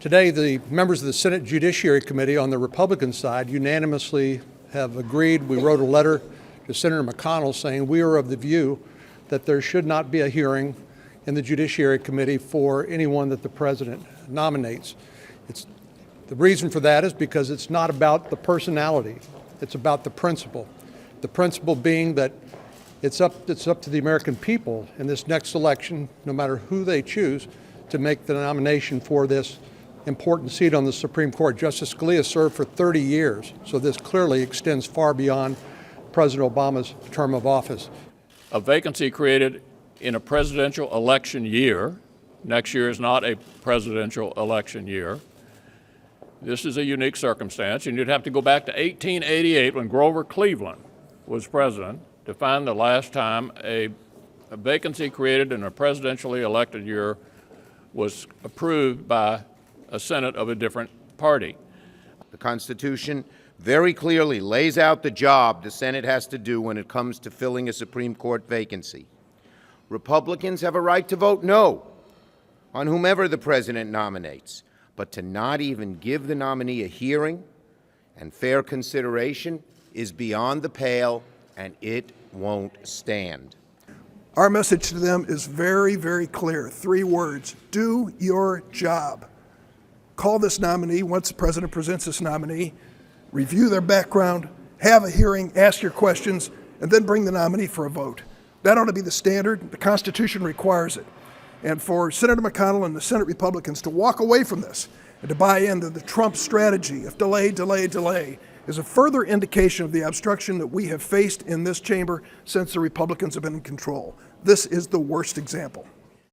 Today, the members of the Senate Judiciary Committee on the Republican side unanimously have agreed. We wrote a letter to Senator McConnell saying we are of the view that there should not be a hearing in the Judiciary Committee for anyone that the president nominates. The reason for that is because it's not about the personality, it's about the principle. The principle being that it's up to the American people in this next election, no matter who they choose, to make the nomination for this important seat on the Supreme Court. Justice Scalia served for 30 years, so this clearly extends far beyond President Obama's term of office. A vacancy created in a presidential election year. Next year is not a presidential election year. This is a unique circumstance, and you'd have to go back to 1888 when Grover Cleveland was president to find the last time a vacancy created in a presidentially elected year was approved by a Senate of a different party. The Constitution very clearly lays out the job the Senate has to do when it comes to filling a Supreme Court vacancy. Republicans have a right to vote no on whomever the president nominates, but to not even give the nominee a hearing and fair consideration is beyond the pale, and it won't stand. Our message to them is very, very clear. 3 words: do your job. Call this nominee once the president presents this nominee, review their background, have a hearing, ask your questions, and then bring the nominee for a vote. That ought to be the standard. The Constitution requires it. And for Senator McConnell and the Senate Republicans to walk away from this and to buy into the Trump strategy of delay, delay, delay is a further indication of the obstruction that we have faced in this chamber since the Republicans have been in control. This is the worst example.